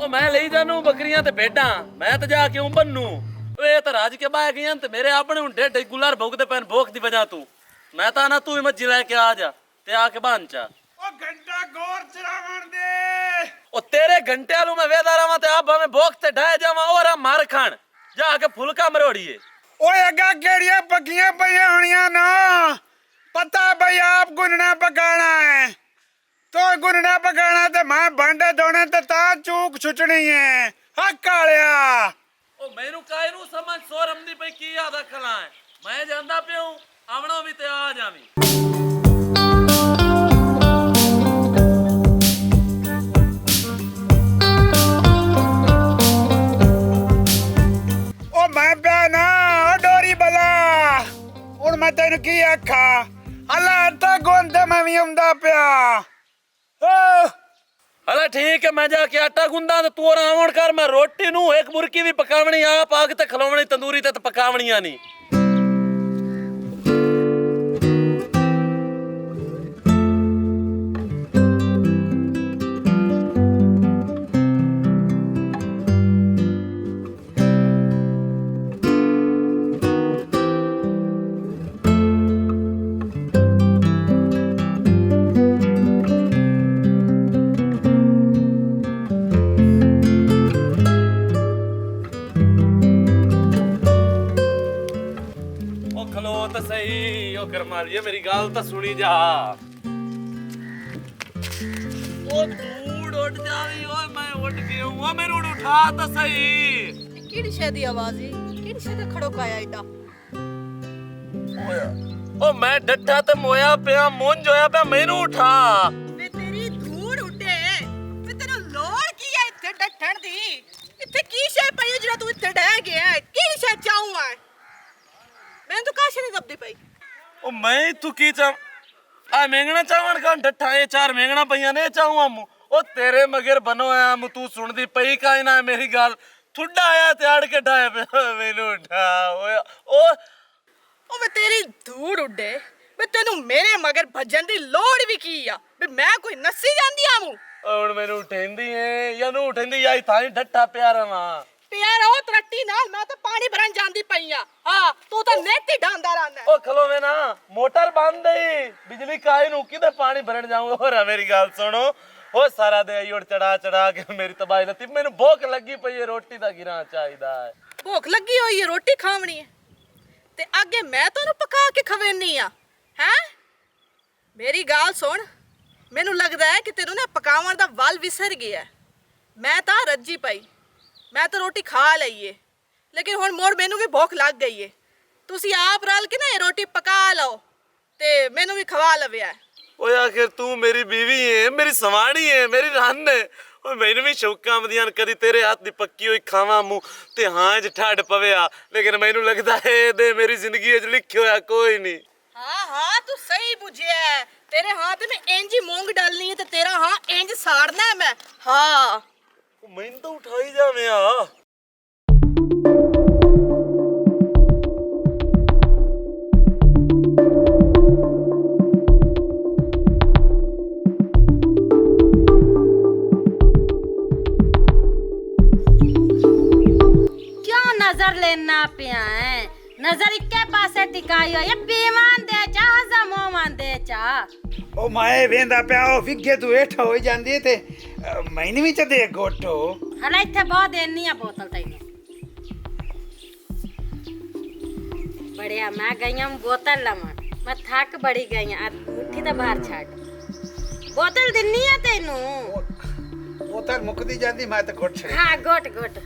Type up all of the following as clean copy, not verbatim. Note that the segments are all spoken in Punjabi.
मैं ले जानू बकरियां ते भेडां मैं तो जा क्यों बनू वे तो राज के बाय गई ते मेरे अपने हुन डेढ़ गुलार भोगदे पैन भोग दी वजह तू मैं तो ना तू ही मज्जी लेके आ जा ते आके बांध चा ओ घंटा गौर चरावण दे ओ तेरे घंटे आलू मैं वेदा रहा ते अब हमें भोग ते ढाए जावा और हम मार खान जाके फुलका मरोड़िए ओए अगा केड़ियां पकियां पईयां होणियां ना पता भाई आप गुनना पकाना है तो गुनना पकाना ते मैं भांडे धोने ते ता चूक छुटनी है हा कालिया ओ मैनू काई नु समझ सोरम दी पे की याद रखला है मैं जानदा पियो आवणो भी ते आ जावी ओ मैं पे ना ओ डोरी बला हुन मैं तेन की आखा अल्लाह आटा गोंदे मैं भी आंदा पिया ओ अरे ठीक है मैं जाके आटा गुंदा ते तू रावण कर मैं रोटी नु एक मुर्की भी पकावनी आप आग ते खलोवनी तंदूरी ते पकावनी आनी ये मेरी गाल तो सुनी जा ओ दूड़ उठ जावी ओए मैं उठ गया हूं ओ मेरे उठा तो सही किड़ी शे दी आवाज है किड़ी शे ते खड़ो काया एडा ओया ओ मैं डट्ठा ते मोया पिया मुंज होया पिया मेनू उठा वे तेरी धूड़ उठे वे तेरा लोड़ की है इथे डठण दी इथे की शे पई जरा तू इथे डह गया किड़ी शे चाहूं है मैं तो काश नहीं दबदी पई ओ मैं तू की चा आ मेंगना चावण का डट्ठा ये चार मेंगना पईया ने चाहूं हम ओ तेरे मगर बनो आया हम तू सुनदी पई काई ना मेरी गाल ठुड्डा आया ते आड़ के ढाए पे मेनू उठा ओया ओ वे तेरी धूड़ उडे वे तेनू मेरे मगर भजन दी लोड़ भी की आ वे मैं कोई नसी जांदी आमू ਹੁਣ ਮੈਨੂੰ ਉਠੇਂਦੀ ਏ ਜਾਂ ਨੂੰ ਉਠੇਂਦੀ ਆਈ ਤਾਂ ਹੀ ਡੱਟਾ ਪਿਆਰਾ ਨਾ ਪਿਆਰ ਉਹ ਤਰੱਟੀ ਨਾਲ ਮੈਂ ਤਾਂ ਪਾਣੀ ਭਰਨ ਜਾਂਦੀ ਪਈ ਆ ਹਾਂ ਤੂੰ ਤਾਂ ਨੇਤੀ ਢਾਂਦਾ ਰਹਿਣਾ ਉਹ ਖਲੋਵੇ ਨਾ ਮੋਟਰ ਬੰਦ ਈ ਬਿਜਲੀ ਕਾਈ ਨੂੰ ਕਿਤੇ ਪਾਣੀ ਭਰਨ ਜਾਊਂ ਹੋਰ ਮੇਰੀ ਗੱਲ ਸੁਣੋ ਉਹ ਸਾਰਾ ਦੇ ਆਈ ਉੜ ਚੜਾ ਚੜਾ ਕੇ ਮੇਰੀ ਤਬਾਹੀ ਲੱਤੀ ਮੈਨੂੰ ਭੁੱਖ ਲੱਗੀ ਪਈ ਏ ਰੋਟੀ ਦਾ ਗਿਰਾਂ ਚਾਹੀਦਾ ਹੈ ਭੁੱਖ ਲੱਗੀ ਹੋਈ ਏ ਰੋਟੀ ਖਾਵਣੀ ਹੈ ਤੇ ਅੱਗੇ ਮੈਂ ਤੁਹਾਨੂੰ ਪਕਾ ਕੇ ਖਵੇਨੀ ਆ ਹੈ ਮੇਰੀ ਗੱਲ ਸੁਣ ਮੈਨੂੰ ਲੱਗਦਾ ਹੈ ਕਿ ਤੈਨੂੰ ਨਾ ਪਕਾਉਣ ਦਾ ਵੱਲ ਵਿਸਰ ਗਿਆ ਮੈਂ ਤਾਂ ਰੱਜੀ ਪਈ ਮੈਂ ਤਾਂ ਰੋਟੀ ਖਾ ਲਈਏ ਲੇਕਿਨ ਹੁਣ ਮੋੜ ਮੈਨੂੰ ਵੀ ਭੁੱਖ ਲੱਗ ਗਈ ਏ ਤੁਸੀਂ ਆਪ ਰਲ ਕੇ ਨਾ ਇਹ ਰੋਟੀ ਪਕਾ ਲਓ ਤੇ ਮੈਨੂੰ ਵੀ ਖਵਾ ਲਵਿਆ ਓਏ ਆਖਿਰ ਤੂੰ ਮੇਰੀ ਬੀਵੀ ਏ ਮੇਰੀ ਸਵਾਣੀ ਏ ਮੇਰੀ ਰੰਨ ਏ ਓਏ ਮੈਨੂੰ ਵੀ ਸ਼ੌਕਾਂ ਆਉਂਦੀਆਂ ਕਦੀ ਤੇਰੇ ਹੱਥ ਦੀ ਪੱਕੀ ਹੋਈ ਖਾਵਾਂ ਮੂੰਹ ਤੇ ਹਾਂ ਜ ਠੱਡ ਪਵਿਆ ਲੇਕਿਨ ਮੈਨੂੰ ਲੱਗਦਾ ਏ ਦੇ ਮੇਰੀ ਜ਼ਿੰਦਗੀ ਵਿੱਚ ਲਿਖਿਆ ਹੋਇਆ ਕੋਈ ਨਹੀਂ हाँ हाँ तू सही बुझे है तेरे हाथ में इंज मूंग डालनी है तो तेरा हाँ इंज साड़ना है मैं हाँ मैं तो उठाई जावे आ क्यों नजर लेना पिया है नजर इक्के पासे टिकाई हो ये बेईमान दे चा हज़म मोमान दे चा ओ माए वेंदा पिया ओ विगे तू हेठा हो जांदी ते मैंने भी च दे गोटो हला इत्थे बहुत देनी है बोतल तैने बढ़िया मैं गई हूं बोतल लमन मैं थक बड़ी गई हूं मुट्ठी तो बाहर छाड़ बोतल दिन्नी है तेनू बोतल मुकदी जांदी मैं तो घोट छड़े हाँ घोट घोट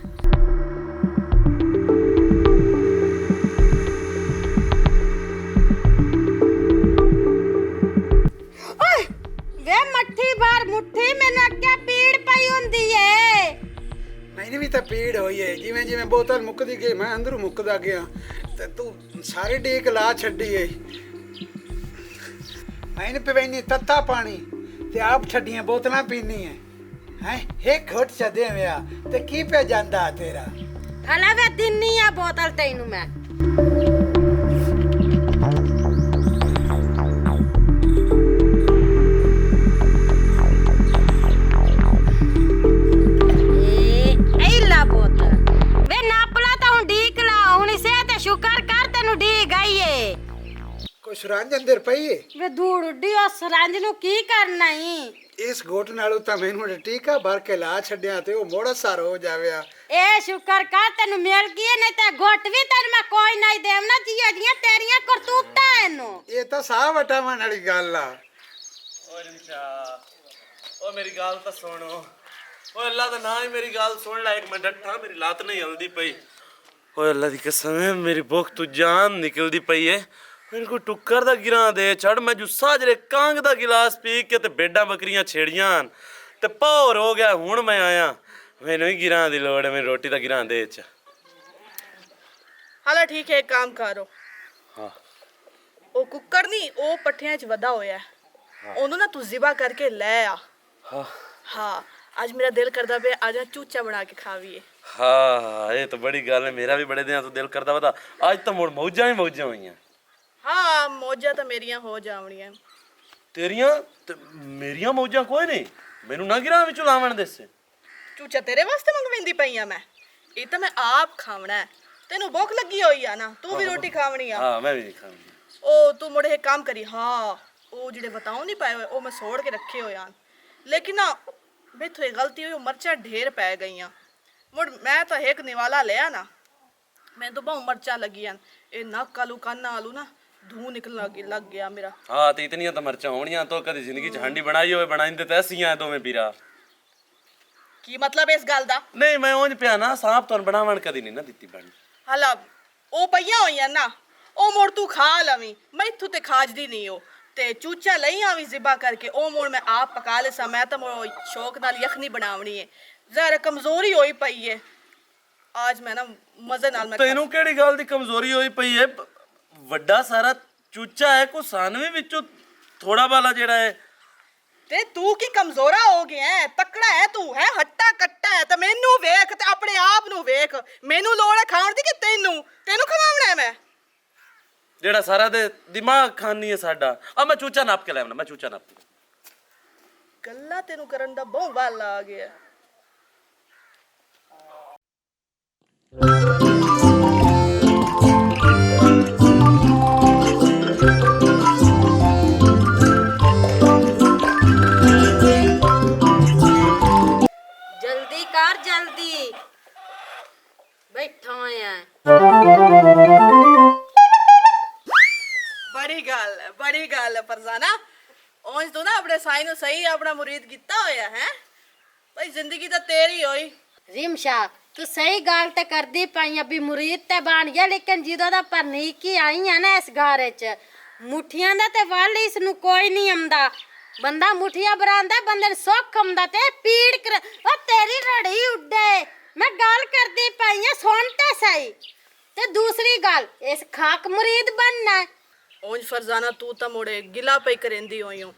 वे मट्ठी बार मुट्ठी मैनू अगे पीड़ पई हुंदी है मैंने भी तो पीड़ होई है जिवें जिवें बोतल मुकदी गई मैं अंदरों मुकदा गया ते तू सारी डेक ला छड्डी है मैंने पीनी तत्ता पानी ते आप छड्डियां बोतलां पीनी है हैं एक घुट च देविया ते की पे जांदा तेरा हला वे दिन्नी है बोतल तैनू मैं ਉਹ ਸੁਰੰਜ ਅੰਦਰ ਪਈ ਏ। ਵੇ ਧੂੜ ਉੱਡੀ ਉਸ ਸਰੰਜ ਨੂੰ ਕੀ ਕਰਨਾ ਈ? ਇਸ ਗੋਟ ਨਾਲੋਂ ਤਾਂ ਮੈਨੂੰ ਟੀਕਾ ਭਰ ਕੇ ਲਾ ਛੱਡਿਆ ਤੇ ਉਹ ਮੋੜਾ ਸਾਰ ਹੋ ਜਾਵਿਆ। ਇਹ ਸ਼ੁਕਰ ਕਰ ਤੈਨੂੰ ਮਿਲ ਗਈ, ਨਹੀਂ ਤੇ ਘੁੱਟ ਵੀ ਤੈਨੂੰ ਮੈਂ ਕੋਈ ਨਹੀਂ ਦੇਵਨਾ। ਜੀਆਂ ਤੇਰੀਆਂ ਕਰਤੂਤਾਂ ਇਹਨੂੰ। ਇਹ ਤਾਂ ਸਾਹ ਵਟਾਵਣ ਵਾਲੀ ਗੱਲ ਆ। ਓ ਰਿਮਸ਼ਾ, ਓ ਮੇਰੀ ਗੱਲ ਤਾਂ ਸੁਣੋ। ਓਏ ਅੱਲਾ ਦਾ ਨਾ ਹੀ ਮੇਰੀ ਗੱਲ ਸੁਣ ਲੈ ਇੱਕ ਮਿੰਟ। ਠਾ ਮੇਰੀ ਲੱਤ ਨਹੀਂ ਹਿਲਦੀ ਪਈ। ਓਏ ਅੱਲਾ ਦੀ ਕਸਮ ਹੈ ਮੇਰੀ ਭੁੱਖ ਤੋਂ ਜਾਨ ਨਿਕਲਦੀ ਪਈ ਏ। ਮੈਨੂੰ ਕੋਈ ਟੁੱਕਰ ਦਾ ਗਿਰਾਂ ਦੇ ਛੱਡ। ਮੈਂ ਜੁੱਸਾ ਜਿਹੜੇ ਕਾਂਗ ਦਾ ਗਿਲਾਸ ਪੀ ਕੇ ਤੇ ਬੇਡਾਂ ਬੱਕਰੀਆਂ ਛੇੜੀਆਂ ਤੇ ਭੌਰ ਹੋ ਗਿਆ। ਹੁਣ ਮੈਂ ਆਇਆ, ਮੈਨੂੰ ਹੀ ਗਿਰਾਂ ਦੀ ਲੋੜ ਹੈ। ਮੈਨੂੰ ਰੋਟੀ ਦਾ ਗਿਰਾਂ ਦੇ ਚ। ਹਾਲਾ ਠੀਕ ਹੈ, ਇੱਕ ਕੰਮ ਕਰੋ। ਹਾਂ ਉਹ ਕੁੱਕਰ ਨਹੀਂ, ਉਹ ਪੱਠਿਆਂ 'ਚ ਵਧਾ ਹੋਇਆ ਹੈ। ਉਹਨੂੰ ਨਾ ਤੂੰ ਜ਼ਿਬਾ ਕਰਕੇ ਲੈ ਆ। ਹਾਂ ਹਾਂ, ਅੱਜ ਮੇਰਾ ਦਿਲ ਕਰਦਾ ਪਿਆ, ਆਜਾ ਚੂਚਾ ਬਣਾ ਕੇ ਖਾਵੀਏ। ਹਾਂ, ਇਹ ਤਾਂ ਬੜੀ ਗੱਲ ਹੈ। ਮੇਰਾ ਵੀ ਬੜੇ ਦਿਨਾਂ ਤੋਂ ਦਿਲ ਕਰਦਾ ਵਾ। ਅੱਜ ਤਾਂ ਮੁੜ ਮੌਜਾਂ ਹੀ ਮੌਜਾਂ ਹੋਈਆਂ। ਹਾਂ, ਮੌਜਾਂ ਤਾਂ ਮੇਰੀਆਂ ਹੋ ਜਾਵਣੀਆਂ। ਤੇਰੀਆਂ ਤੇ ਮੇਰੀਆਂ ਮੌਜਾਂ ਕੋਈ ਨਹੀਂ। ਮੈਨੂੰ ਨਾ ਗਿਰਾਂ ਵਿੱਚੋਂ ਲਾਵਣ ਦੇਸੇ। ਚੂਚਾ ਤੇਰੇ ਵਾਸਤੇ ਮੰਗਵਾਉਂਦੀ ਪਈ ਆ ਮੈਂ। ਇਹ ਤਾਂ ਮੈਂ ਆਪ ਖਾਵਣਾ ਹੈ। ਤੈਨੂੰ ਭੁੱਖ ਲੱਗੀ ਹੋਈ ਆ ਨਾ, ਤੂੰ ਵੀ ਰੋਟੀ ਖਾਵਣੀ ਆ। ਹਾਂ ਮੈਂ ਵੀ ਨਹੀਂ ਖਾਂਦੀ। ਉਹ ਤੂੰ ਮੁੜੇ ਇਹ ਕੰਮ ਕਰੀ। ਹਾਂ, ਉਹ ਜਿਹੜੇ ਬਤਾਉ ਨਹੀਂ ਪਾਏ ਹੋਏ ਉਹ ਮੈਂ ਸੋੜ ਕੇ ਰੱਖੇ ਹੋਏ ਹਨ। ਲੇਕਿਨ ਨਾ ਮੈਥੋਂ ਇਹ ਗਲਤੀ ਹੋਈ, ਉਹ ਮਰਚਾਂ ਢੇਰ ਪੈ ਗਈਆਂ। ਮੁੜ ਮੈਂ ਤਾਂ ਇੱਕ ਨਿਵਾਲਾ ਲਿਆ ਨਾ, ਮੈਨੂੰ ਤਾਂ ਬਹੁਤ ਮਰਚਾਂ ਲੱਗੀਆਂ। ਇਹ ਨੱਕ ਆਲੂ ਕੰਨ ਆਲੂ ਨਾ ਧੂ ਨਿਕਲਣ ਲੱਗ ਗਿਆ ਮੇਰਾ। ਹਾਂ ਤੇ ਇਤਨੀਆਂ ਤਾਂ ਮਰਚਾਂ ਹੋਣੀਆਂ ਤੋਂ ਕਦੀ ਜ਼ਿੰਦਗੀ 'ਚ ਹਾਂਡੀ ਬਣਾਈ ਹੋਵੇ। ਬਣਾਈਂਦੇ ਤਾਂ ਐਸੀਆਂ ਦੋਵੇਂ ਵੀਰਾ। ਕੀ ਮਤਲਬ ਇਸ ਗੱਲ ਦਾ? ਨਹੀਂ ਮੈਂ ਉਂਝ ਪਿਆ ਨਾ, ਸਾਂਪ ਤੁਹਾਨੂੰ ਬਣਾਵਣ ਕਦੀ ਨਹੀਂ ਨਾ ਦਿੱਤੀ ਬਣ। ਹਾਲਾ ਉਹ ਪਈਆਂ ਹੋਈਆਂ ਨਾ, ਉਹ ਮੁੜ ਤੂੰ ਖਾ ਲਵੀਂ। ਮੈਥੋਂ ਤੇ ਖਾਜਦੀ ਨਹੀਂ ਉਹ। ਤੇ ਚੂਚਾ ਲਈ ਆਵੀਂ ਜ਼ਿਬਾ ਕਰਕੇ, ਉਹ ਮੁੜ ਮੈਂ ਆਪ ਪਕਾ ਲੈ ਸਾਂ। ਮੈਂ ਤਾਂ ਮੁੜ ਸ਼ੌਕ ਨਾਲ ਯਖਨੀ ਬਣਾਵਣੀ ਹੈ। ਜ਼ਰਾ ਕਮਜ਼ੋਰੀ ਹੋਈ ਪਈ ਹੈ। ਅੱਜ ਮੈਂ ਨਾ ਮਜ਼ੇ ਨਾਲ ਮੈਂ ਤੈਨੂੰ ਕਿਹੜੀ ਗੱਲ ਦੀ ਕਮਜ਼ੋਰੀ ਹੋਈ ਪਈ ਹੈ? ਵੱਡਾ ਸਾਰਾ ਚੂਚਾ ਹੈ, ਕੋ ਸਾਨਵੇਂ ਵਿੱਚੋਂ ਥੋੜਾ ਬਾਲਾ ਜਿਹੜਾ ਹੈ। ਤੇ ਤੂੰ ਕੀ ਕਮਜ਼ੋਰਾ ਹੋ ਗਿਆ ਹੈ? ਤਕੜਾ ਹੈ ਤੂੰ, ਹੈ ਹੱਟਾ ਕੱਟਾ ਹੈ। ਤੇ ਮੈਨੂੰ ਵੇਖ ਤੇ ਆਪਣੇ ਆਪ ਨੂੰ ਵੇਖ। ਮੈਨੂੰ ਲੋੜ ਹੈ ਖਾਣ ਦੀ ਕਿ ਤੈਨੂੰ ਖਵਾਉਣਾ ਹੈ ਮੈਂ? ਜਿਹੜਾ ਸਾਰਾ ਦੇ ਦਿਮਾਗ ਖਾਨੀ ਹੈ ਸਾਡਾ। ਆ ਮੈਂ ਚੂਚਾ ਨਾਪ ਕੇ ਲੈ ਆਉਣਾ। ਮੈਂ ਚੂਚਾ ਨਾਪ ਕੇ। ਗੱਲਾਂ ਤੈਨੂੰ ਕਰਨ ਦਾ ਬਹੁਤ ਵੱਲ ਆ ਗਿਆ। ਜਲਦੀ ਕਰ ਜਲਦੀ, ਬੈਠਾ ਆ। ਬੜੀ ਗੱਲ ਫਰਜ਼ਾਨਾ। ਉਂਝ ਤੂੰ ਨਾ ਆਪਣੇ ਸਾਈਂ ਨੂੰ ਸਹੀ ਆਪਣਾ ਮੁਰੀਦ ਕੀਤਾ ਹੋਇਆ ਹੈ। ਭਾਈ ਜ਼ਿੰਦਗੀ ਤਾਂ ਤੇਰੀ ਹੋਈ। ਰਿਮਸ਼ਾ ਤੂੰ ਸਹੀ ਗੱਲ ਤੇ ਕਰਦੀ ਪਈ ਆ ਵੀ ਮੁਰੀਦ ਤੇ ਬਣ ਗਿਆ, ਲੇਕਿਨ ਜਦੋਂ ਦਾ ਪਰਨੀਕੀ ਆਈ ਆ ਨਾ ਇਸ ਘਰ ਚ, ਮੁੱਠੀਆਂ ਦਾ ਤੇ ਵੱਲ ਇਸ ਨੂੰ ਕੋਈ ਨਹੀਂ ਆਉਂਦਾ। ਬੰਦਾ ਮੁੱਠੀਆਂ ਬਰਾਂਦਾ, ਬੰਦੇ ਨੂੰ ਸੁੱਖ ਆਉਂਦਾ ਤੇ ਪੀੜ ਕਰ। ਉਹ ਤੇਰੀ ਰੜੀ ਉੱਡੇ। ਮੈਂ ਗੱਲ ਕਰਦੀ ਪਈ ਆ, ਸੁਣ ਤੇ ਸਹੀ। ਤੇ ਦੂਸਰੀ ਗੱਲ, ਇਸ ਖਾਕ ਮੁਰੀਦ ਬਣਨਾ। ਉਂਝ ਫਰਜ਼ਾਨਾ ਤੂੰ ਤਾਂ ਮੋੜੇ ਗਿਲਾ ਪਈ ਕਰੇਂਦੀ ਹੋਈ ਹੋ,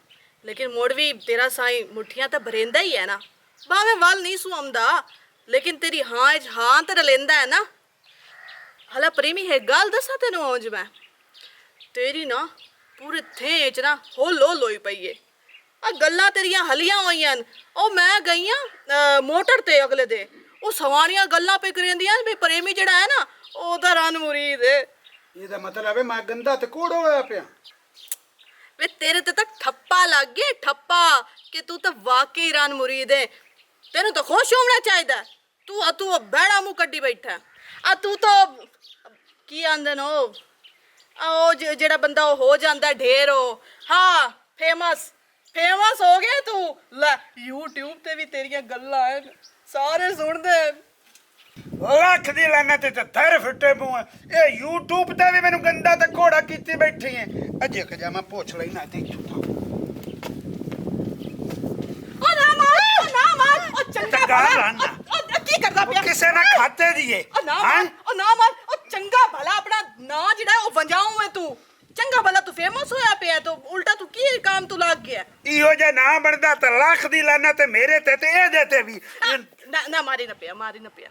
ਲੇਕਿਨ ਮੋੜ ਵੀ ਤੇਰਾ ਸਾਈਂ ਮੁੱਠੀਆਂ ਤਾਂ ਭਰੇਂਦਾ ਹੀ ਹੈ ਨਾ। ਭਾਵੇਂ ਵੱਲ ਨਹੀਂ ਸੁਆਉਂਦਾ, ਲੇਕਿਨ ਤੇਰੀ ਹਾਂ ਚ ਹਾਂ ਤੇ ਰਲੇਂਦਾ ਹੈ ਨਾ। ਹਲਾ ਪ੍ਰੇਮੀ ਹੈ ਗੱਲ ਦੱਸਾਂ ਤੈਨੂੰ, ਉਂਝ ਮੈਂ ਤੇਰੀ ਨਾ ਪੂਰੇ ਥੇ ਚ ਨਾ ਹੋਲ ਹੋਈ ਪਈ ਏ। ਆ ਗੱਲਾਂ ਤੇਰੀਆਂ ਹਲੀਆਂ ਹੋਈਆਂ। ਉਹ ਮੈਂ ਗਈ ਆ ਮੋਟਰ ਤੇ ਅਗਲੇ ਦੇ, ਉਹ ਸਵਾਰੀਆਂ ਗੱਲਾਂ ਪਈ ਕਰਿੰਦੀਆਂ ਵੀ ਪ੍ਰੇਮੀ ਜਿਹੜਾ ਹੈ ਨਾ ਉਹਦਾ ਰਨ ਮੁਰੀਦ ਏ। ਇਹਦਾ ਮਤਲਬ ਹੈ ਮੈਂ ਗੰਦਾ ਤੇ ਕੋੜਾ ਹੋਇਆ ਪਿਆ। ਵੇ ਤੇਰੇ ਤੇ ਤਾਂ ਠੱਪਾ ਲੱਗ ਗਿਆ, ਠੱਪਾ ਕਿ ਤੂੰ ਤਾਂ ਵਾਕਈ ਰਨ ਮੁਰੀਦ ਏ। ਤੈਨੂੰ ਤਾਂ ਖੁਸ਼ ਹੋਣਾ ਚਾਹੀਦਾ। ਤੂੰ ਬੈੜਾ ਮੂੰਹ ਕੱਢੀ ਬੈਠਾ। ਆ ਤੂੰ ਤਾਂ ਕੀ ਆਂਦੇ ਨੇ ਉਹ ਜਿਹੜਾ ਬੰਦਾ ਉਹ ਹੋ ਜਾਂਦਾ ਢੇਰ, ਉਹ ਹਾਂ ਫੇਮਸ ਹੋ ਗਿਆ ਤੂੰ। ਲੈ YouTube ਤੇ ਵੀ ਤੇਰੀਆਂ ਗੱਲਾਂ ਐ, ਸਾਰੇ ਸੁਣਦੇ। ਲੱਖ ਦੀ ਲਾਨਤ ਤੇ ਥਰ ਫਿੱਟੇ ਪੂਆ। ਇਹ YouTube ਤੇ ਵੀ ਮੈਨੂੰ ਗੰਦਾ ਤੇ ਘੋੜਾ ਕੀਤੀ ਬੈਠੀ ਹੈ। ਅਜੇ ਕ ਜਾ ਮੈਂ ਪੁੱਛ ਲੈਣਾ ਦੇਖੂ ਤਾਂ। ਉਹ ਨਾ ਮਾਰ ਉਹ ਚੰਗਾ ਲਾਨਾ ਕੀ ਕਰਦਾ ਪਿਆ? ਕਿਸੇ ਨਾ ਖਾਤੇ ਦੀ ਏ। ਉਹ ਨਾ ਮਾਰ ਉਹ ਚੰਗਾ ਭਲਾ ਆਪਣਾ ਨਾਂ ਜਿਹੜਾ ਉਹ ਵੰਜਾਉਂ ਹੈ ਤੂੰ। ਚੰਗਾ ਭਲਾ ਤੂੰ ਫੇਮਸ ਹੋਇਆ ਪਿਆ, ਤੂੰ ਉਲਟਾ ਤੂੰ ਕੀ ਕੰਮ ਤੂੰ ਲੱਗ ਗਿਆ? ਇਹੋ ਜਿਹਾ ਨਾ ਬਣਦਾ ਤੇ ਲੱਖ ਦੀ ਲਾਨਤ ਤੇ ਮੇਰੇ ਤੇ ਇਹਦੇ ਤੇ ਵੀ। ਨਾ ਮਾਰੀ ਨਾ ਪਿਆ।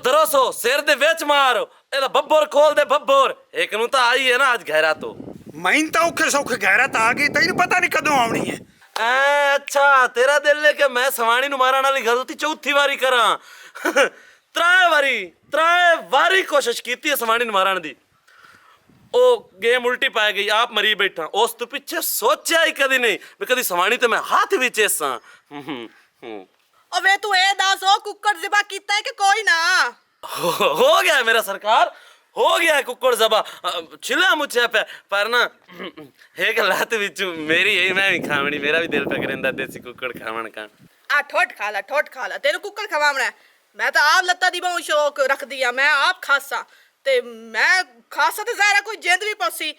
ਦਰੋਸੋ ਸਿਰ ਦੇ ਵਿੱਚ ਮਾਰ। ਇਹਦਾ ਬੱਬਰ ਖੋਲ ਦੇ ਬੱਬਰ। ਇੱਕ ਨੂੰ ਤਾਂ ਆਈ ਹੈ ਨਾ ਅੱਜ ਗਹਿਰਾ ਤੋਂ। ਮੈਨੂੰ ਤਾਂ ਔਖੇ ਸੌਖੇ ਗੈਰਤ ਆ ਗਈ, ਤੈਨੂੰ ਪਤਾ ਨਹੀਂ ਕਦੋਂ ਆਉਣੀ ਹੈ। ਅੱਛਾ ਤੇਰਾ ਦਿਲ ਹੈ ਕਿ ਮੈਂ ਸਵਾਣੀ ਨੂੰ ਮਾਰਨ ਵਾਲੀ ਗਲਤੀ ਚੌਥੀ ਵਾਰੀ ਕਰਾਂ। ਤਰੇ ਵਾਰੀ ਕੋਸ਼ਿਸ਼ ਕੀਤੀ ਹੈ ਸਵਾਣੀ ਨੂੰ ਮਾਰਨ ਦੀ। ਉਹ ਗੇਮ ਉਲਟੀ ਪੈ ਗਈ ਆਪ ਮਰੀ ਬੈਠਾ ਉਸ ਤੋਂ ਪਿੱਛੇ ਸੋਚਿਆ ਹੀ ਕਦੀ ਨਹੀਂ ਵੀ ਕਦੀ ਸਵਾਣੀ ਤੇ ਮੈਂ ਹੱਥ ਵਿੱਚ ਐਸਾਂ ਓ ਵੇ ਤੂੰ ਇਹ ਦੱਸ ਉਹ ਕੁੱਕੜ ਜ਼ਿਬਾ ਕੀਤਾ ਹੈ ਕਿ ਕੋਈ ਨਾ हो गया है मेरा सरकार हो गया है कुक्कड़ जबा छिला मुझे पे पर ना एक लात विच मेरी यही मैं भी खावनी मेरा भी दिल पे करेंदा देसी कुक्कड़ खावन का ਆ ਠੋਟ ਖਾ ਲਾ ਤੈਨੂੰ ਕੁੱਕੜ ਖਵਾਉਣਾ ਹੈ। ਮੈਂ ਤਾਂ ਆਪ ਲੱਤਾਂ ਦੀ ਬਹੁਤ ਸ਼ੌਕ ਰੱਖਦੀ ਆ ਮੈਂ ਆਪ ਖਾਸਾ ਤੇ ਮੈਂ ਖਾਸਾ ਤੇ ਜ਼ਾਹਿਰ ਕੋਈ ਜਿੰਦ ਵੀ ਪੋਸੀ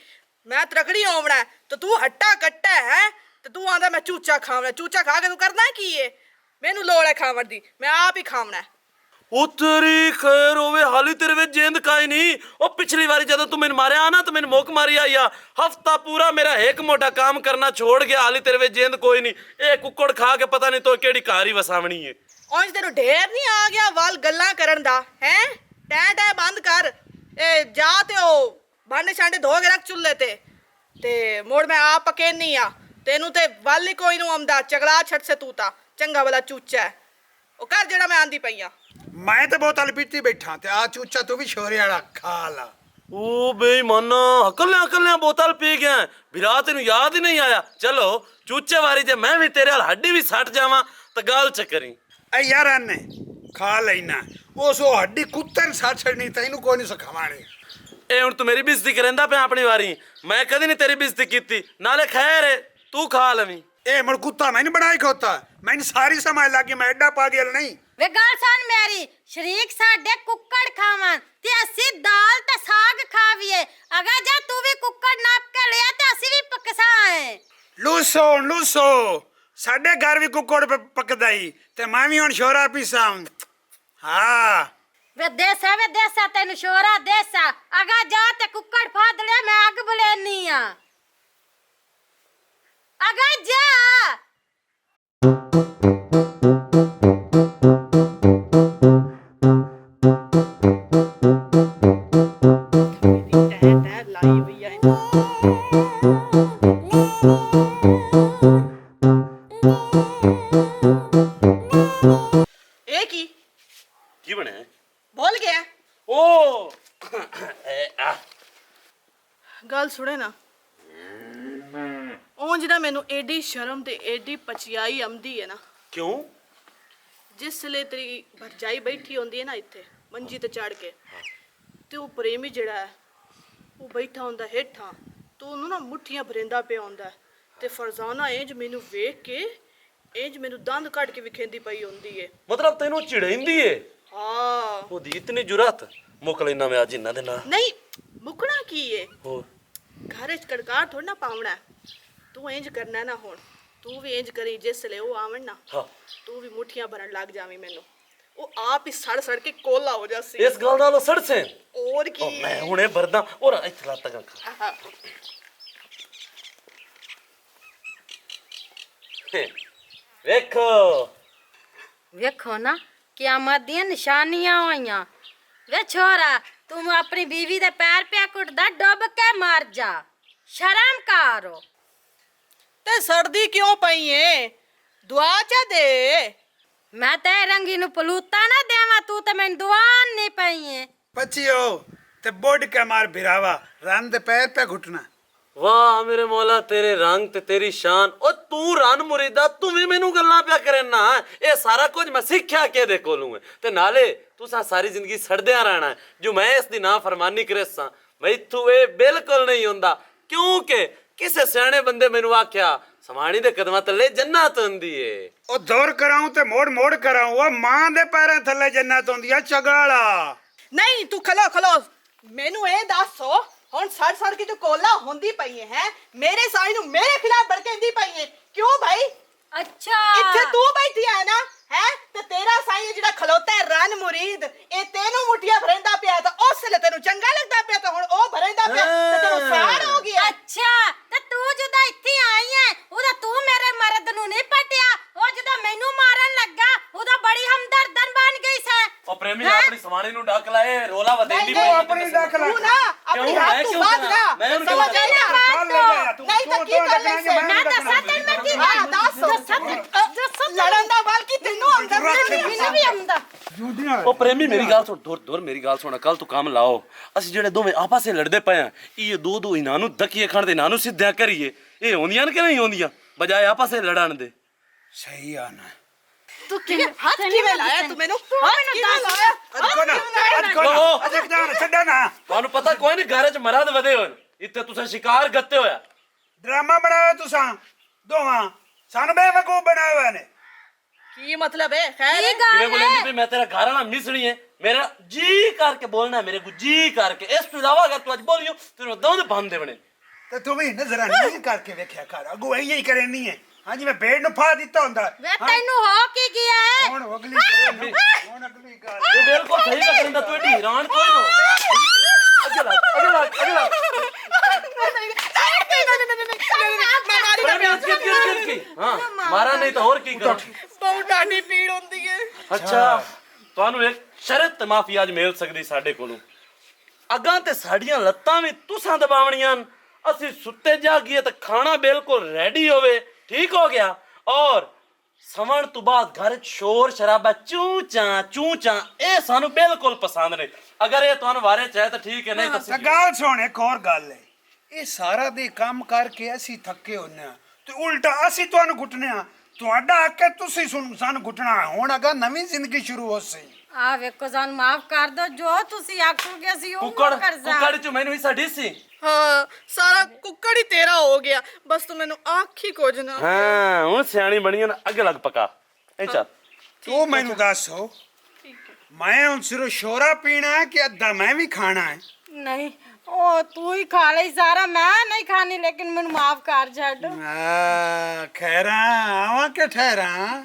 ਮੈਂ ਤਰਕੜੀ ਆਉਣਾ ਤੇ ਤੂੰ ਹੱਟਾ ਕੱਟਾ ਹੈ ਤੇ ਤੂੰ ਆਂਦਾ ਮੈਂ ਚੂਚਾ ਖਾਵਣਾ ਚੂਚਾ ਖਾ ਕੇ ਤੂੰ ਕਰਨਾ ਕੀ ਏ ਮੈਨੂੰ ਲੋੜ ਹੈ ਖਾਵਣ ਦੀ ਮੈਂ ਆਪ ਹੀ ਖਾਵਣਾ उतरी खैर होवे हाली तेरे वे जेंद काई नहीं ओ पिछली बारी जब तू मैंने मारे आना तो मैंने मोक मारी आया हफ्ता पूरा मेरा एक मोटा काम करना छोड़ गया हाली तेरे वे जेंद कोई नहीं ए कुक्कड़ खा के पता नहीं तो केड़ी कारी वसावनी है ਉਂਝ ਤੈਨੂੰ ਢੇਰ ਨਹੀਂ ਆ ਗਿਆ ਵਾਲ ਗੱਲਾਂ ਕਰਨ ਦਾ ਹੈ ਟੈ ਬੰਦ ਕਰ ਇਹ ਜਾ ਤੇ ਉਹ ਭਾਂਡੇ ਛਾਂਡੇ ਧੋ ਕੇ ਰੱਖ ਚੁੱਲ੍ਹੇ ਤੇ ਮੋੜ ਮੈਂ ਆਪ ਪਕੇਨੀ ਆ ਤੈਨੂੰ ਤੇ ਵੱਲ ਹੀ ਕੋਈ ਨੂੰ ਆਉਂਦਾ ਚਗਲਾ ਛੱਡ ਸੇ ਤੂੰ ਤਾਂ ਚੰਗਾ ਵਾਲਾ ਚੂਚਾ ਹੈ। ਉਹ ਕਰ ਜਿਹੜਾ ਮੈਂ ਆਂਦੀ ਪਈ ਆ ਮੈਂ ਤੇ ਬੋਤਲ ਪੀਤੀ ਬੈਠਾ ਤੇ ਆ ਚੂਚਾ ਤੂੰ ਵੀ ਸ਼ੋਰੇ ਵਾਲਾ ਖਾ ਲਾ ओ बेईमाना हकलियां बोतल पी गया बिरा तेन याद ही नहीं आया चलो चूचे वारी जे मैं भी तेरे हाल हड्डी भी सट जावा तो गाल चकरी ਐ ਯਾਰ ਨੇ ਖਾ ਲੈਣਾ ਉਸ ਉਹ ਹੱਡੀ ਕੁੱਤੇ ਨੂੰ ਸਾੜ ਛੜਨੀ ਤੈਨੂੰ ਕੋਈ ਨਹੀਂ ਸਿਖਾਵਾਣੀ ए हुण तू मेरी बेइज्जती करेंदा पे अपनी वारी मैं कदी नहीं तेरी बेइज्जती कीती नाले खैर है तू खा लवी ਇਹ ਮੜ ਕੁੱਤਾ ਮੈਨੂੰ ਬਣਾਈ ਖੋਤਾ ਮੈਨੂੰ ਸਾਰੀ ਸਮਝ ਲੱਗੀ ਮੈਂ ਐਡਾ ਪਾਗਲ ਨਹੀਂ ਵੇ ਗੱਲ ਸੁਣ ਮੇਰੀ ਸ਼ਰੀਕ ਸਾਡੇ ਕੁੱਕੜ ਖਾਵਾਂ ਤੇ ਅਸੀਂ ਦਾਲ ਤੇ ਸਾਗ ਖਾਵੀਏ ਅਗਾ ਜਾ ਤੂੰ ਵੀ ਕੁੱਕੜ ਨਾਪ ਕੇ ਲਿਆ ਤੇ ਅਸੀਂ ਵੀ ਪਕਸਾਏ ਲੂਸੋ ਸਾਡੇ ਘਰ ਵੀ ਕੁੱਕੜ ਪੱਕਦਾ ਹੀ ਤੇ ਮੈਂ ਵੀ ਹੁਣ ਸ਼ੋਰਾ ਪੀਸਾਂ ਹਾਂ ਵੇ ਦੇਸਾ ਤੈਨੂੰ ਸ਼ੋਰਾ ਦੇਸਾ ਅਗਾ ਜਾ ਤੇ ਕੁੱਕੜ ਫਾਦ ਲਿਆ ਮੈਂ ਅੱਗ ਬਲੇਨੀ ਆ ਅਗਾ ਜਾ ਟੈ ਲਾਈ ਹੋਈ ਆ ਇਹ ਕੀ की बने ਭੁੱਲ ਗਿਆ ओ ਗੱਲ ਸੁਣੇ ਨਾ ਉਂਝ ਨਾ ਮੈਨੂੰ ਏਡੀ ਸ਼ਰਮ ਤੇ ਏਡੀ ਪਚਿਆਈ ਆਉਂਦੀ ਹੈ ਨਾ क्यों ਜਿਸ ਲਈ ਤੇਰੀ ਭਰਜਾਈ ਬੈਠੀ ਹੁੰਦੀ ਹੈ ਨਾ ਇੱਥੇ ਮੰਜੀ ਤੇ ਚੜ ਕੇ ਤੇ ਉਹ ਪ੍ਰੇਮੀ ਜਿਹੜਾ ਹੈ ਉਹ ਬੈਠਾ ਹੁੰਦਾ ਹੇਠਾਂ ਤੂੰ ਉਹਨੂੰ ਨਾ ਮੁੱਠੀਆਂ ਭਰਿੰਦਾ ਪਿਆ ਹੁੰਦਾ ਤੇ ਫਰਜ਼ਾਨਾ ਇੰਜ ਮੈਨੂੰ ਵੇਖ ਕੇ ਇੰਜ ਮੈਨੂੰ ਦੰਦ ਕੱਢ ਕੇ ਵਿਖੇਂਦੀ ਪਈ ਹੁੰਦੀ ਏ मतलब तेनू चिड़ेंदी है ਹਾਂ ओदी इतनी जुरत मुक लेना मैं आज इन्ना दे ना ਨਹੀਂ ਮੁਕਣਾ ਕੀ ਏ हो ਘਰ ਚ ਕੜਕਾਰ ਥੋੜਾ ਨਾ ਪਾਉਣਾ ਤੂੰ ਇੰਜ ਕਰਨਾ ਨਾ ਹੁਣ ਤੂੰ ਵੀ ਇੰਜ ਕਰੀ ਜਿਸ ਲਈ ਉਹ ਆਵਣ ਨਾ हाँ ਤੂੰ ਵੀ ਮੁੱਠੀਆਂ ਭਰਨ ਲੱਗ ਜਾਵੀਂ ਮੈਨੂੰ ਉਹ ਆਪ ਹੀ ਸੜ ਕੇ ਕੋਲਾ ਹੋ ਜਾਸੀ इस गल नाल सड़ से और ओ की मैं हुणे भरदा और इत्थे लाता गा खा आहा, देखो ਵੇਖੋ ਨਾ ਕਿਆਮਤ ਦੀਆਂ ਨਿਸ਼ਾਨੀਆਂ ਹੋਈਆਂ ਵੇ ਛੋਰਾ ਤੂੰ ਆਪਣੀ ਬੀਵੀ ਦੇ ਪੈਰ ਪਿਆ ਕੁੱਟਦਾ ਡੁੱਬ ਕੇ ਮਰ ਜਾ ਸ਼ਰਮ ਕਰੋ ਤੇ ਸੜਦੀ ਕਿਉਂ ਪਈ ਏ ਦੁਆ ਚਾ ਦੇ ਮੈਂ ਤੇ ਰੰਗੀ ਨੂੰ ਪਲੂਤਾ ਨਾ ਦੇਵਾਂ ਤੂੰ ਤੇ ਮੈਨੂੰ ਦੁਆਨ ਨਹੀਂ ਪਈ ਏ ਪਚਿਓ ਤੇ ਬੋੜ ਕੇ ਮਾਰ ਭਿਰਾਵਾ ਰਨ ਦੇ ਪੈਰ ਪੇ ਘੁੱਟਣਾ वाह मेरे मौला तेरे रंग ते तेरी शान ओ तू रन मुरीदा तू भी मेनू गल्लां पिया करे ना ये सारा कुछ मैं सीखिया के दे कोलू है ते नाले तुसा सारी जिंदगी सड़दियां रहना है जो मैं इस दी नाफरमानी करे सां मैथू ए बिल्कुल नहीं हुंदा क्योंकि किसे सियाणे बंदे मेनू आख्या समाणी दे कदमां थल्ले जन्नत हुंदी है ਉਹ ਦੌਰ ਕਰਾਉਂ ਤੇ ਮੋੜ ਕਰਾਉਂ ਉਹ ਮਾਂ ਦੇ ਪੈਰਾਂ ਥੱਲੇ ਜੰਨਤ ਹੁੰਦੀ ਆ ਚਗਾਲਾ ਨਹੀਂ ਤੂੰ ਖਲੋ ਮੈਨੂੰ ਇਹ ਦੱਸੋ ਹੁਣ ਸੜ ਕੇ ਤੂੰ ਕੋਲਾ ਹੁੰਦੀ ਪਈ ਹੈ ਮੇਰੇ ਸਾਈ ਨੂੰ ਮੇਰੇ ਖਿਲਾਫ ਭੜਕੇਂਦੀ ਪਈ ਹੈ ਕਿਉਂ ਭਾਈ ਅੱਛਾ ਇੱਥੇ ਤੂੰ ਬੈਠੀ ਹੈ ਨਾ ਹੈ ਤੇ ਤੇਰਾ ਸਾਈ ਜਿਹੜਾ ਖਲੋਤਾ ਹੈ ਰਨ ਮੁਰੀਦ ਇਹ ਤੈਨੂੰ ਮੁੱਠੀਆਂ ਭਰੇਂਦਾ ਪਿਆ ਤਾਂ ਉਸ ਵੇਲੇ ਤੈਨੂੰ ਚੰਗਾ ਲੱਗਦਾ ਪਿਆ ਤਾਂ ਹੁਣ ਉਹ ਭਰੇਂਦਾ ਪਿਆ ਤੇ ਤੈਨੂੰ ਸਾੜ ਹੋ ਗਿਆ ਅੱਛਾ ਤੇ ਤੂੰ ਜਦੋਂ ਇੱਥੇ ਆਈ ਹੈ ਉਹਦਾ ਤੂੰ ਮੇਰੇ ਮਰਦ ਨੂੰ ਨਹੀਂ ਪਟਿਆ ਉਹ ਜਦੋਂ ਮੈਨੂੰ ਮਾਰਨ ਲੱਗਾ ਉਹਦਾ ਬੜੀ ਹਮਦਰਦਨ ਬਣ ਗਈ ਸੈਂ ओ प्रेमी अपनी समाणी नु डक लाए रोला वदेंदी नहीं, पई ਆਪਣੀ ਡੱਕ ਤੂੰ ਨਾ अपनी क्यों? हाथ मैं तू क्यों बात करा? ना मैं उनको समझ बता- आया ਚੱਲ ਲੈ ਜਾ ਤੂੰ ਨਹੀਂ ਤਾਂ ਕੀ ਗੱਲ ਹੈ ਮੈਂ ਨਾ ਦੱਸਾਂ ਤੈਨੂੰ ਮੈਂ ਕੀ ਹਾਂ ਦੱਸ ਲੜਨ ਦਾ ਵਾਲ ਕੀ ਤੈਨੂੰ ਆਉਂਦਾ ਮੈਨੂੰ ਵੀ ਆਉਂਦਾ ਜੁੱਦੀਆਂ ਉਹ ਪ੍ਰੇਮੀ ਮੇਰੀ ਗੱਲ ਸੁਣ ਦੂਰ ਮੇਰੀ ਗੱਲ ਸੁਣ ਕੱਲ ਤੂੰ ਕੰਮ ਲਾਓ ਅਸੀਂ ਜਿਹੜੇ ਦੋਵੇਂ ਆਪਸ ਵਿੱਚ ਲੜਦੇ ਪਏ ਆ ਇਹ ਦੋ ਇਹਨਾਂ ਨੂੰ ਦਕੀਏ ਖਾਣ ਦੇ ਇਹਨਾਂ ਨੂੰ ਸਿੱਧਿਆ ਕਰੀਏ ਇਹ ਆਉਂਦੀਆਂ ਨੇ ਕਿ ਨਹੀਂ ਆਉਂਦੀਆਂ ਬਜਾਏ ਆਪਸ ਵਿੱਚ ਲੜਨ ਦੇ ਸਹੀ ਆ ਨਾ ਤੂੰ ਹੱਥ ਕਿਵੇਂ ਲਾਇਆ ਤੂੰ ਮੈਨੂੰ ਹੱਥ ਕਿਵੇਂ ਲਾਇਆ ਅੱਜ ਕੋ ਨਾ ਅੱਜ ਜਾਣ ਛੱਡਾ ਨਾ ਤੁਹਾਨੂੰ ਪਤਾ ਕੋਈ ਨਹੀਂ ਘਰ 'ਚ ਮਰਦ ਵਧੇ ਹੋਏ ਇੱਥੇ ਤੁਸੀਂ ਸ਼ਿਕਾਰ ਗੱਤੇ ਹੋਇਆ ਡਰਾਮਾ ਬਣਾਇਆ ਤੁਸੀਂ ਦੋਵਾਂ ਸਾਨੂੰ ਬੇਵਕੂਫ ਬਣਾਇਆ ਹੋਇਆ ਨੇ ਕੀ ਮਤਲਬ ਹੈ ਖੈਰ ਕੀ ਕਿਵੇਂ ਗੱਲ ਬੋਲੇਂਦੀ ਹੈ ਵੀ ਮੈਂ ਤੇਰਾ ਘਰ ਵਾਲਾ ਮਿਸਣੀ ਹੈ ਮੇਰਾ ਜੀ ਕਰਕੇ ਬੋਲਣਾ ਮੇਰੇ ਕੋ ਜੀ ਕਰਕੇ ਇਸ ਤੋਂ ਇਲਾਵਾ ਅਗਰ ਤੂੰ ਅੱਜ ਬੋਲਿਓ ਤੈਨੂੰ ਦੰਦ ਬੰਨ ਦੇਵਣੇ ਤੇ ਤੂੰ ਵੀ ਨਜ਼ਰਾਂ ਨਹੀਂ ਕਰਕੇ ਵੇਖਿਆ ਕਰ ਅਗੂ ਇਹੀ ਕਰਨੀ ਹੈ ਹਾਂ ਜਿਵੇਂ ਭੇਡ ਨੂੰ ਫਾ ਦਿੱਤਾ ਹੁੰਦਾ ਵੇ ਤੈਨੂੰ ਹੋ ਕੀ ਗਿਆ ਹੈ ਹੁਣ ਅਗਲੀ ਕਰੇ ਹੁਣ ਅਗਲੀ ਗੱਲ ਇਹ ਬਿਲਕੁਲ ਸਹੀ ਕਹਿੰਦਾ ਤੂੰ ਏਡੀ ਹੈਰਾਨ ਕੋਈ ਨਾ ਅਗਲਾ ਹਾਂ ਮਾਰਾ ਨਹੀਂ ਤਾਂ ਹੋਰ ਕੀ ਕਰਾਂ ਬਹੁਤ ਡਾਢੀ ਪੀੜ ਹੁੰਦੀ ਹੈ ਅੱਛਾ ਤੁਹਾਨੂੰ ਇੱਕ ਸ਼ਰਤ ਮਾਫੀ ਅੱਜ ਮਿਲ ਸਕਦੀ ਸਾਡੇ ਕੋਲੋਂ ਅੱਗਾਂ ਤੇ ਸਾਡੀਆਂ ਲੱਤਾਂ ਵੀ ਤੁਸਾਂ ਦਬਾਵਣੀਆਂ ਅਸੀਂ ਸੁੱਤੇ ਜਾਗੀਏ ਤਾਂ ਖਾਣਾ ਬਿਲਕੁਲ ਰੈਡੀ ਹੋਵੇ ਠੀਕ ਹੋ ਗਿਆ ਔਰ ਸਵਣ ਤੋਂ ਬਾਅਦ ਘਰ 'ਚ ਸ਼ੋਰ ਸ਼ਰਾਬਾ ਚੂੰ ਚਾਂ ਇਹ ਸਾਨੂੰ ਬਿਲਕੁਲ ਪਸੰਦ ਨਹੀਂ ਅਗਰ ਇਹ ਤੁਹਾਨੂੰ ਵਾਰੇ ਚਾਹੇ ਤਾਂ ਠੀਕ ਹੈ ਨਹੀਂ ਤਾਂ ਤਾਂ ਗੱਲ ਸੁਣ ਇੱਕ ਹੋਰ ਗੱਲ ਹੈ ਇਹ ਸਾਰਾ ਦੇ ਕੰਮ ਕਰਕੇ ਅਸੀਂ ਥੱਕੇ ਹੁੰਨੇ ਆ ਤੇ ਉਲਟਾ ਅਸੀਂ ਤੁਹਾਨੂੰ ਘੁੱਟਨੇ ਆ ਤੁਹਾਡਾ ਹੱਕ ਹੈ ਤੁਸੀਂ ਸਾਨੂੰ ਘੁੱਟਣਾ ਹੁਣ ਅਗਾ ਨਵੀਂ ਜ਼ਿੰਦਗੀ ਸ਼ੁਰੂ ਹੋ ਸਈ ਆ ਵੇਖੋ ਸਾਨੂੰ ਮਾਫ ਕਰ ਦੋ ਜੋ ਤੁਸੀਂ ਆਖੋਗੇ ਅਸੀਂ ਉਹ ਕੁੱਕੜ ਕਰ ਜਾ ਕੁੱਕੜ 'ਚ ਮੈਨੂੰ ਹਿੱਸਾ ਢੀਸੀ ਹਾਂ ਸਾਰਾ ਕੁੱਕੜ ਹੀ ਤੇਰਾ ਹੋ ਗਿਆ ਬਸ ਤੂੰ ਮੈਨੂੰ ਆਖੀ ਕੁਝ ਨਾ ਹਾਂ ਹੁਣ ਸਿਆਣੀ ਬਣੀ ਨਾ ਅੱਗ ਲੱਗ ਪਕਾ ਇਹ ਚੱਲ ਤੂੰ ਮੈਨੂੰ ਦੱਸੋ ਮੈਂ ਹੁਣ ਸਿਰੋਂ ਸ਼ੋਰਾ ਪੀਣਾ ਹੈ ਕਿ ਅੱਧਾ ਮੈਂ ਵੀ ਖਾਣਾ ਹੈ ਨਹੀਂ ਉਹ ਤੂੰ ਹੀ ਖਾ ਲਈ ਸਾਰਾ ਮੈਂ ਨਹੀਂ ਖਾਣੀ ਲੇਕਿਨ ਮੈਨੂੰ ਮਾਫ ਕਰ ਛੱਡ ਖੈਰਾਂ ਆਵਾਂ ਕਿ ਠਹਿਰਾਂ